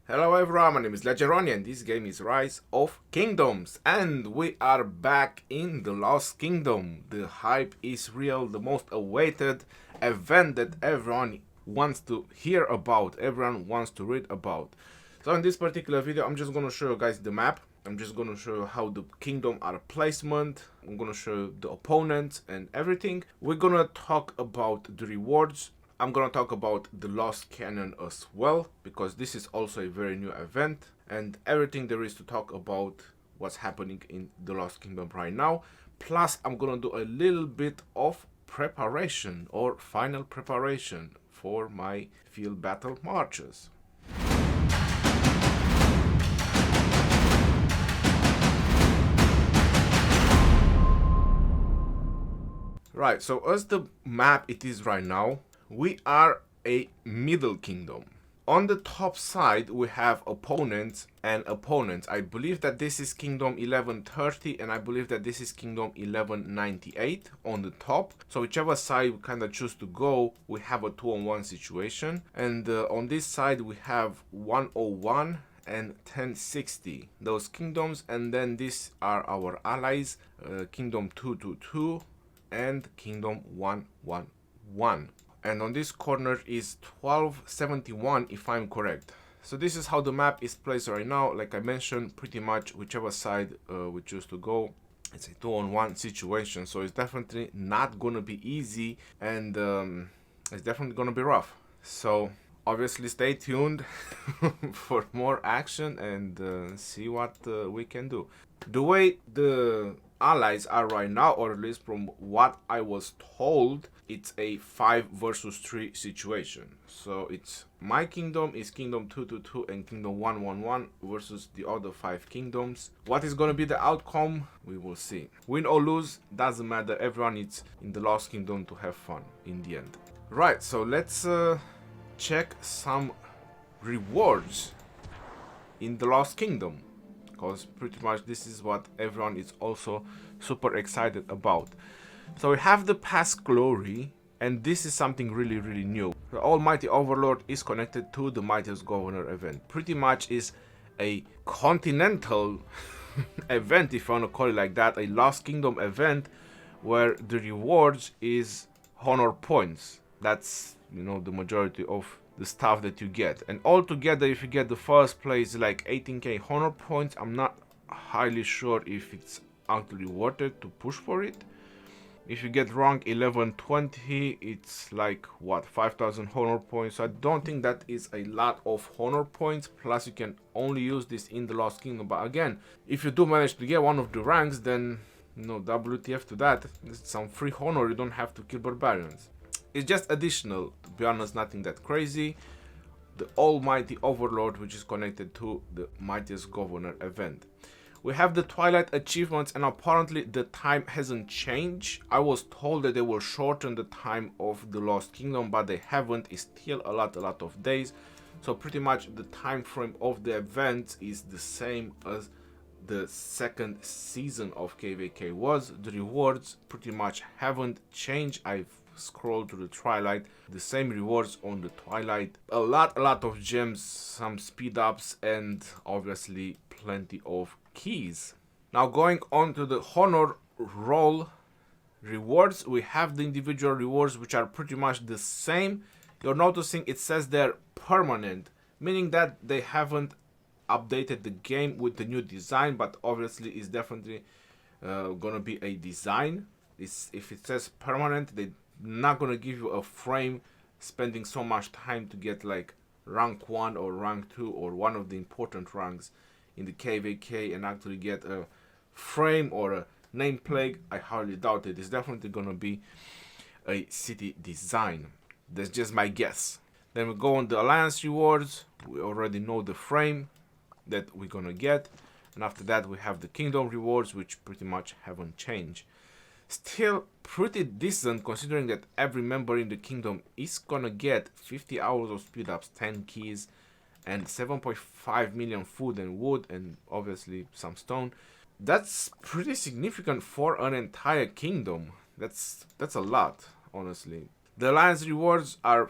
Hello everyone, my name is Legeroni and this game is Rise of Kingdoms and we are back in the Lost Kingdom. The hype is real, the most awaited event that everyone wants to hear about, everyone wants to read about. So in this particular video I'm just going to show you guys the map. I'm just going to show you how the kingdom are placement. I'm going to show you the opponents and everything. We're going to talk about the rewards. I'm gonna talk about the Lost Canyon as well, because this is also a very new event and everything there is to talk about what's happening in the Lost Kingdom right now. Plus I'm gonna do a little bit of preparation or final preparation for my field battle marches. Right, so as the map it is right now, we are a middle kingdom. On the top side we have opponents and opponents. I believe that this is kingdom 1130 and I believe that this is kingdom 1198 on the top. So whichever side we kind of choose to go, we have a 2-on-1 situation. And on this side we have 101 and 1060, those kingdoms. And then these are our allies, kingdom 222 and kingdom 111. And on this corner is 1271 if I'm correct. So this is how the map is placed right now. Like I mentioned, pretty much whichever side we choose to go, it's a 2-on-1 situation. So it's definitely not gonna be easy and it's definitely gonna be rough. So obviously stay tuned for more action and see what we can do. The way the allies are right now, or at least from what I was told, it's a 5 versus 3 situation. So it's my kingdom is kingdom 222 and kingdom 111 versus the other 5 kingdoms. What is going to be the outcome, we will see. Win or lose, doesn't matter. Everyone is in the Lost Kingdom to have fun in the end. Right, so let's check some rewards in the Lost Kingdom, because pretty much this is what everyone is also super excited about. So we have the past glory, and this is something really new. The Almighty Overlord is connected to the Mightiest Governor event. Pretty much is a continental event, if you want to call it like that, a Lost Kingdom event where the rewards is honor points. That's, you know, the majority of the stuff that you get, and altogether if you get the first place like 18k honor points, I'm not highly sure if it's actually worth it to push for it. If you get rank 1120, it's like what, 5000 honor points. So I don't think that is a lot of honor points, plus you can only use this in the Lost Kingdom. But again, if you do manage to get one of the ranks, then you know, WTF to that, it's some free honor, you don't have to kill barbarians. It's just additional, to be honest, nothing that crazy. The Almighty Overlord, which is connected to the Mightiest Governor event. We have the Twilight achievements, and apparently the time hasn't changed. I was told that they will shorten the time of the Lost Kingdom, but they haven't. It's still a lot of days. So pretty much the time frame of the event is the same as the second season of KVK was. The rewards pretty much haven't changed. I've scrolled to the Twilight, the same rewards on the Twilight, a lot of gems, some speed ups, and obviously plenty of keys. Now going on to the honor roll rewards, we have the individual rewards, which are pretty much the same. You're noticing it says they're permanent, meaning that they haven't updated the game with the new design, but obviously it's definitely gonna be a design. If it says permanent, they're not gonna give you a frame, spending so much time to get like rank 1 or rank 2 or one of the important ranks in the KVK and actually get a frame or a nameplate. I hardly doubt it. It's definitely gonna be a city design. That's just my guess. Then we go on the alliance rewards. We already know the frame that we're gonna get, and after that we have the kingdom rewards, which pretty much haven't changed. Still pretty decent, considering that every member in the kingdom is gonna get 50 hours of speed ups, 10 keys, and 7.5 million food and wood, and obviously some stone. That's pretty significant for an entire kingdom. That's a lot, honestly. The alliance rewards are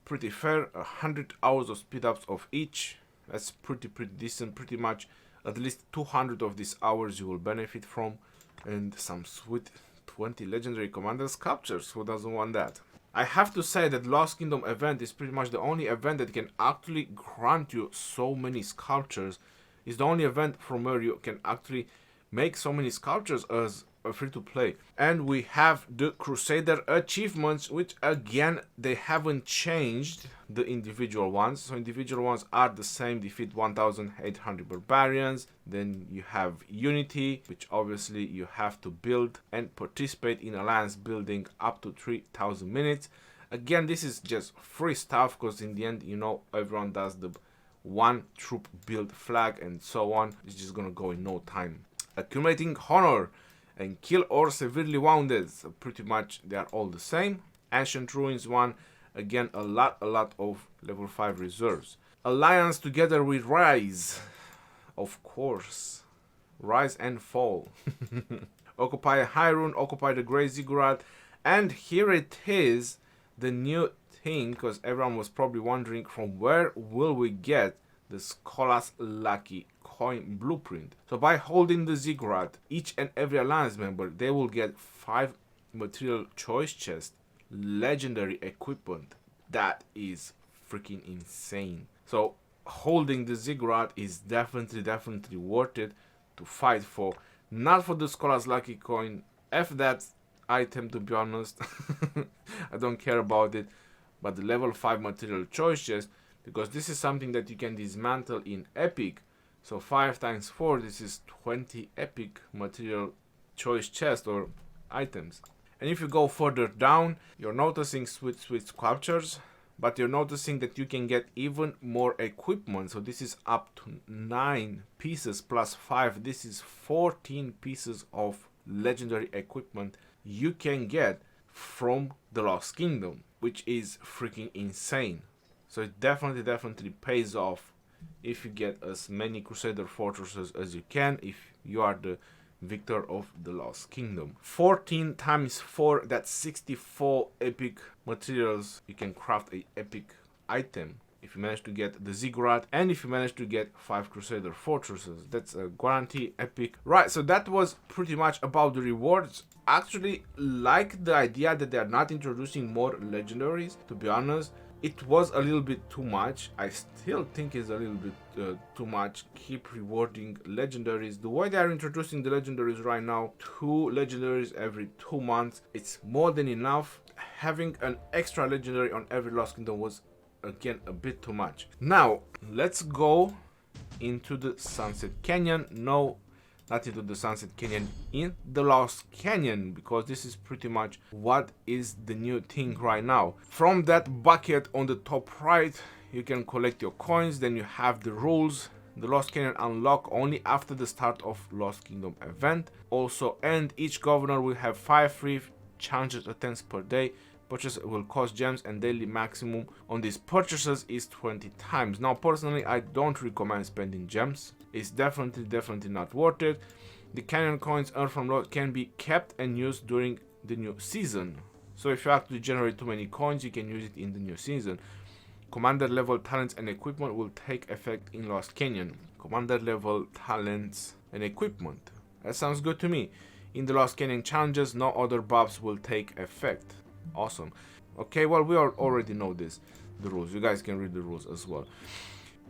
pretty fair, 100 hours of speed ups of each, That's pretty decent. Pretty much at least 200 of these hours you will benefit from, and some sweet 20 legendary commander sculptures. Who doesn't want that? I have to say that Lost Kingdom event is pretty much the only event that can actually grant you so many sculptures. It's the only event from where you can actually make so many sculptures as a free-to-play. And we have the Crusader achievements, which again, they haven't changed the individual ones. So individual ones are the same: defeat 1800 barbarians. Then you have Unity, which obviously you have to build and participate in alliance building up to 3000 minutes. Again, this is just free stuff, because in the end, you know, everyone does the one troop build flag and so on. It's just gonna go in no time. Accumulating honor and kill or severely wounded, so pretty much they are all the same. Ancient Ruins one, again a lot of level 5 reserves. Alliance together with Rise, of course, Rise and Fall. Occupy Hyrule, occupy the Grey Ziggurat, and here it is, the new thing, because everyone was probably wondering from where will we get the Scholas Lucky Coin blueprint. So by holding the Ziggurat, each and every alliance member, they will get 5 material choice chests, legendary equipment. That is freaking insane. So holding the Ziggurat is definitely worth it to fight for. Not for the Scholas Lucky Coin. F that item, to be honest. I don't care about it. But the level 5 material choice chest, because this is something that you can dismantle in Epic. So 5 times 4, this is 20 epic material choice chest or items. And if you go further down, you're noticing sweet sculptures, but you're noticing that you can get even more equipment. So this is up to 9 pieces plus 5. This is 14 pieces of legendary equipment you can get from the Lost Kingdom, which is freaking insane. So it definitely pays off if you get as many Crusader fortresses as you can, if you are the victor of the Lost Kingdom. 14 times 4, that's 64 epic materials. You can craft a epic item if you manage to get the Ziggurat, and if you manage to get 5 Crusader fortresses. That's a guarantee epic. Right, so that was pretty much about the rewards. Actually like the idea that they are not introducing more legendaries, to be honest. It was a little bit too much. I still think it's a little bit too much. Keep rewarding legendaries. The way they are introducing the legendaries right now, 2 legendaries every 2 months, it's more than enough. Having an extra legendary on every Lost Kingdom was again a bit too much. Now let's go into the Sunset Canyon. No, not into the Sunset Canyon, in the Lost Canyon, because this is pretty much what is the new thing right now. From that bucket on the top right, you can collect your coins. Then you have the rules. The Lost Canyon unlock only after the start of Lost Kingdom event. Also, and each governor will have 5 free challenges attempts per day. Purchase will cost gems, and daily maximum on these purchases is 20 times. Now personally, I don't recommend spending gems. It's definitely not worth it. The canyon coins earned from Lost can be kept and used during the new season. So if you actually generate too many coins, you can use it in the new season. Commander level talents and equipment will take effect in Lost Canyon. Commander level talents and equipment. That sounds good to me. In the Lost Canyon challenges, no other buffs will take effect. Awesome. Okay, well, we already know this, the rules. You guys can read the rules as well.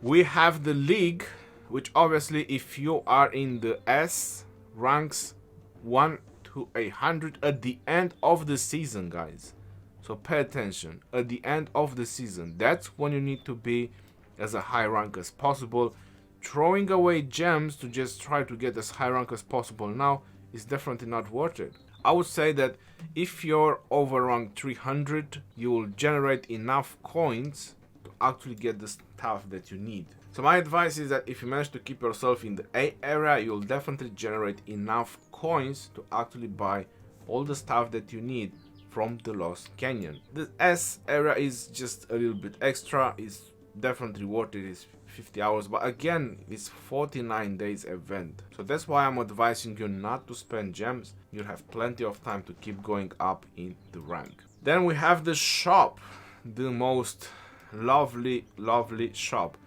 We have the league, which obviously if you are in the S, ranks 1 to 100 at the end of the season, guys. So pay attention. At the end of the season, that's when you need to be as a high rank as possible. Throwing away gems to just try to get as high rank as possible now is definitely not worth it. I would say that if you're over rank 300, you will generate enough coins to actually get the stuff that you need. So my advice is that if you manage to keep yourself in the A area, you'll definitely generate enough coins to actually buy all the stuff that you need from the Lost Canyon. The S area is just a little bit extra. It's definitely worth it. It's 50 hours, but again, it's 49 days event. So that's why I'm advising you not to spend gems. You'll have plenty of time to keep going up in the rank. Then we have the shop, the most lovely shop.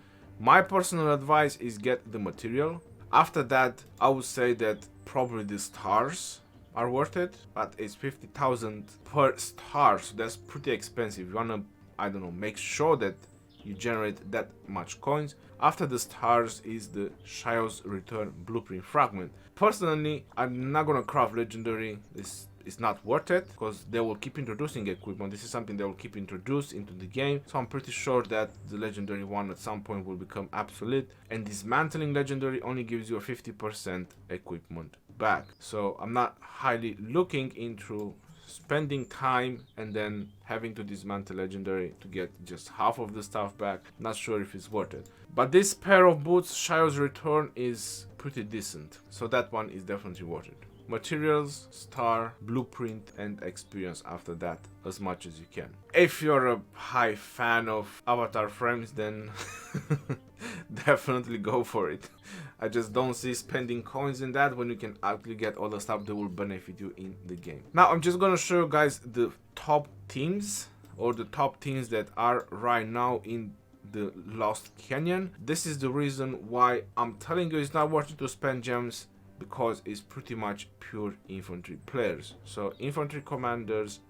My personal advice is get the material. After that, I would say that probably the stars are worth it, but it's 50,000 per star, so that's pretty expensive. You wanna, I don't know, make sure that you generate that much coins. After the stars is the Shios Return Blueprint Fragment. Personally, I'm not gonna craft legendary. It's not worth it because they will keep introducing equipment. This is something they will keep introduced into the game, so I'm pretty sure that the legendary one at some point will become obsolete, and dismantling legendary only gives you a 50% equipment back. So I'm not highly looking into spending time and then having to dismantle legendary to get just half of the stuff back. Not sure if it's worth it. But this pair of boots, Shios Return, is pretty decent, so that one is definitely worth it. Materials, star, blueprint, and experience after that as much as you can. If you're a high fan of avatar frames, then definitely go for it. I just don't see spending coins in that when you can actually get all the stuff that will benefit you in the game. Now I'm just gonna show you guys the top teams, or the top teams that are right now in the Lost Canyon. This is the reason why I'm telling you it's not worth it to spend gems, because it's pretty much pure infantry players. So infantry commanders,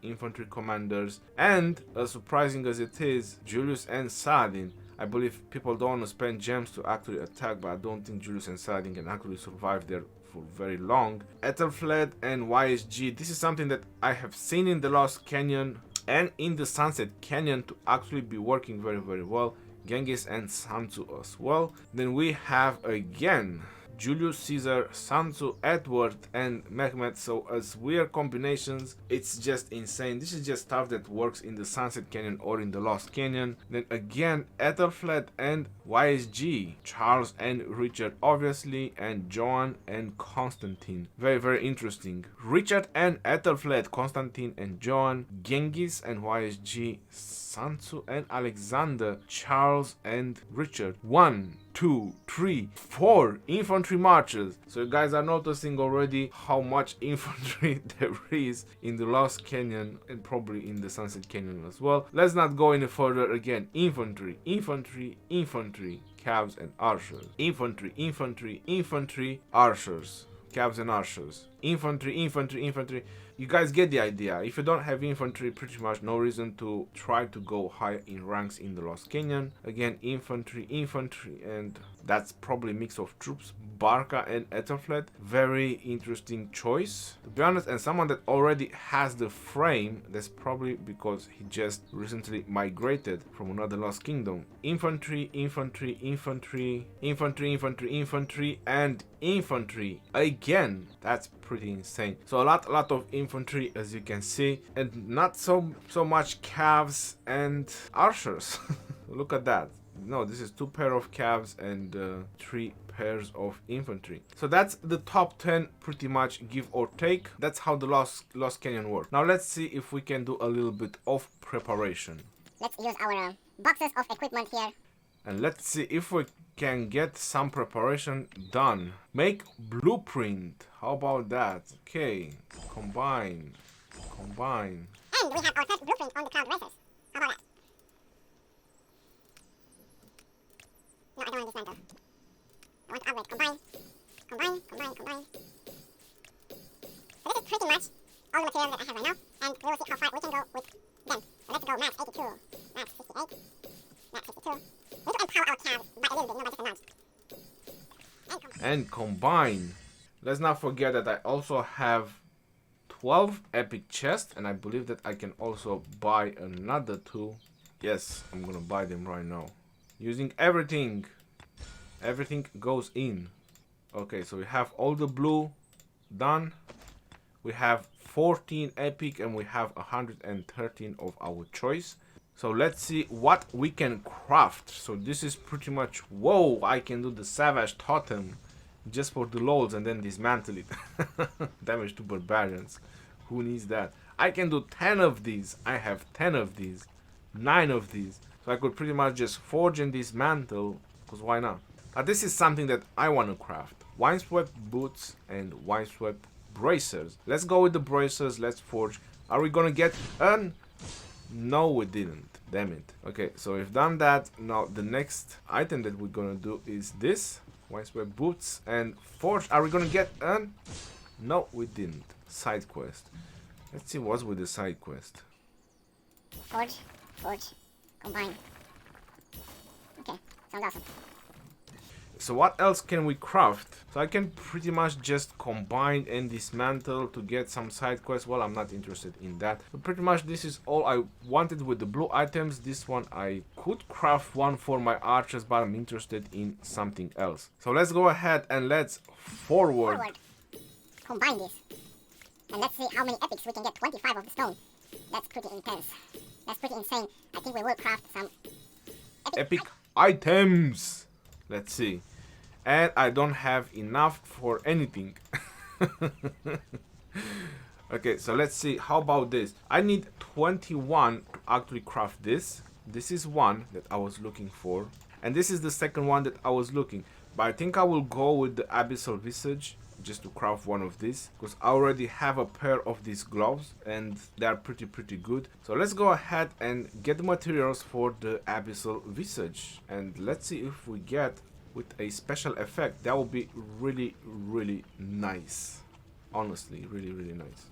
and as surprising as it is, Julius and Saladin. I believe people don't want to spend gems to actually attack, but I don't think Julius and Saladin can actually survive there for very long. Ethelflaed and YSG, this is something that I have seen in the Lost Canyon and in the Sunset Canyon to actually be working very, very well. Genghis and Sansu as well. Then we have again Julius Caesar, Sansu, Edward, and Mehmet. So as weird combinations, it's just insane. This is just stuff that works in the Sunset Canyon or in the Lost Canyon. Then again, Ethelflaed and YSG, Charles and Richard obviously, and Joan and Constantine. Very, very interesting. Richard and Ethelflaed, Constantine and Joan, Genghis and YSG, Sansu and Alexander, Charles and Richard. 1, 2, 3, 4 infantry marches. So you guys are noticing already how much infantry there is in the Lost Canyon and probably in the Sunset Canyon as well. Let's not go any further. Again, infantry, Cavs and archers. Infantry, archers. Cavs and archers. Infantry. You guys get the idea. If you don't have infantry, pretty much no reason to try to go high in ranks in the Lost Canyon. Again, infantry, and that's probably a mix of troops. Barca and Ethelflaed, very interesting choice, to be honest, and someone that already has the frame. That's probably because he just recently migrated from another Lost Kingdom. Infantry, and infantry again. That's pretty insane. So a lot of infantry, as you can see, and not so much calves and archers. Look at that. No, this is 2 pair of calves and 3 pairs of infantry. So that's the top 10, pretty much, give or take. That's how the Lost Canyon works. Now let's see if we can do a little bit of preparation. Let's use our boxes of equipment here. And let's see if we can get some preparation done. Make blueprint. How about that? Okay. Combine. And we have our first blueprint on the cloud racers. How about that? No, I don't want to dismantle. I want to upgrade. Combine. So this is pretty much all the materials that I have right now, and we will see how far we can go with them. So let's go max 82, max 68, max 62. We need to empower our calves by a little bit, by just a nudge. And combine. Let's not forget that I also have 12 epic chests, and I believe that I can also buy another 2. Yes, I'm gonna buy them right now. Using everything. Everything goes in. Okay, so we have all the blue done. We have 14 epic and we have 113 of our choice. So let's see what we can craft. So this is pretty much, whoa, I can do the Savage Totem just for the lols and then dismantle it. Damage to barbarians. Who needs that? I can do 10 of these. I have 10 of these. 9 of these. So I could pretty much just forge and dismantle, because why not? Now this is something that I want to craft. Windswept boots and windswept bracers. Let's go with the bracers. Let's forge. Are we gonna get an? No, we didn't. Damn it. Okay, so we've done that. Now the next item that we're gonna do is this. Widespread boots and forge. Are we gonna get an... No, we didn't. Side quest. Let's see what's with the side quest. Forge, combine. Okay, sounds awesome. So what else can we craft? So I can pretty much just combine and dismantle to get some side quests. Well, I'm not interested in that. So pretty much this is all I wanted with the blue items. This one I could craft one for my archers, but I'm interested in something else. So let's go ahead and let's forward. Combine this. And let's see how many epics we can get. 25 of the stone. That's pretty intense. That's pretty insane. I think we will craft some epic items. Let's see. And I don't have enough for anything. Okay, so let's see. How about this? I need 21 to actually craft this. This is one that I was looking for. And this is the second one that I was looking. But I think I will go with the Abyssal Visage just to craft one of these, because I already have a pair of these gloves and they're pretty good. So let's go ahead and get the materials for the Abyssal Visage, and let's see if we get with a special effect. That will be really nice. Honestly, really nice.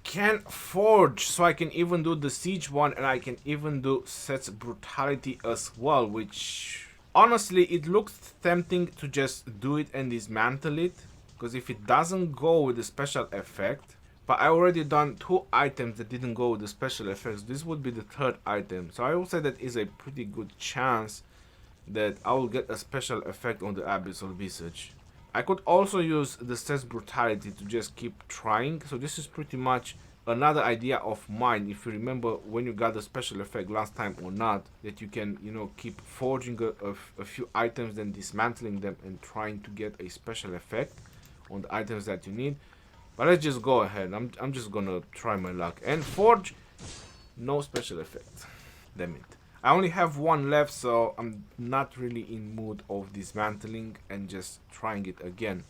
Can forge, so I can even do the siege one, and I can even do Set's brutality as well, which honestly it looks tempting to just do it and dismantle it, because if it doesn't go with the special effect, but I already done 2 items that didn't go with the special effects, this would be the 3rd item, so I will say that is a pretty good chance that I will get a special effect on the Abyssal Visage. I could also use the Set's brutality to just keep trying. So this is pretty much another idea of mine. If you remember when you got the special effect last time or not, that you can, you know, keep forging a few items, then dismantling them and trying to get a special effect on the items that you need. But let's just go ahead. I'm just gonna try my luck and forge. No special effect. Damn it. I only have one left, so I'm not really in mood of dismantling and just trying it again.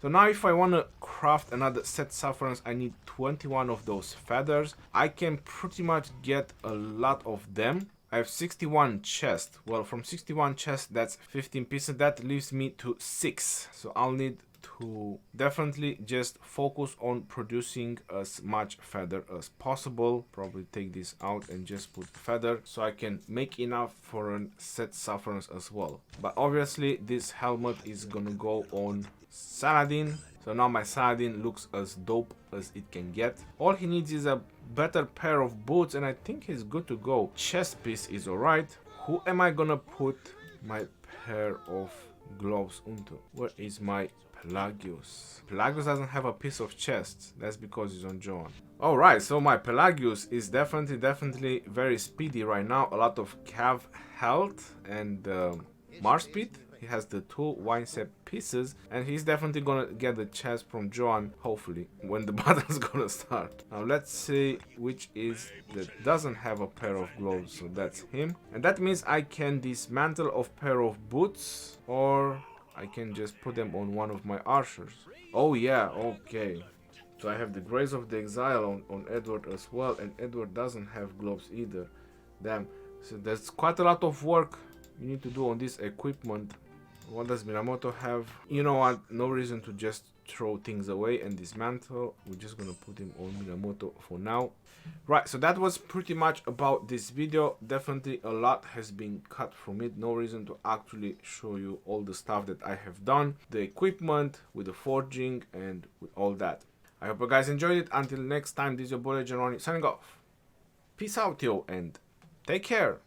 So now if I want to craft another set sufferance, I need 21 of those feathers. I can pretty much get a lot of them. I have 61 chests. Well, from 61 chests, that's 15 pieces. That leaves me to 6. So I'll need to definitely just focus on producing as much feather as possible. Probably take this out and just put feather so I can make enough for a set sufferance as well. But obviously this helmet is gonna go on Saladin. So now my Saladin looks as dope as it can get. All he needs is a better pair of boots and I think he's good to go. Chest piece is alright. Who am I gonna put my pair of gloves onto? Where is my Pelagius? Pelagius doesn't have a piece of chest. That's because he's on Joan. Alright, so my Pelagius is definitely very speedy right now. A lot of cav health and Mars speed. He has the 2 wine set pieces and he's definitely gonna get the chest from Joan, hopefully, when the battle's gonna start. Now let's see which is that doesn't have a pair of gloves, so that's him. And that means I can dismantle a pair of boots or I can just put them on one of my archers. Oh yeah, okay. So I have the Grace of the Exile on Edward as well, and Edward doesn't have gloves either. Damn. So there's quite a lot of work you need to do on this equipment. What does Minamoto have? You know what? No reason to just throw things away and dismantle. We're just gonna put him on Minamoto for now. Right, so that was pretty much about this video. Definitely a lot has been cut from it. No reason to actually show you all the stuff that I have done. The equipment, with the forging, and with all that. I hope you guys enjoyed it. Until next time, this is your boy Geroni signing off. Peace out, yo, and take care.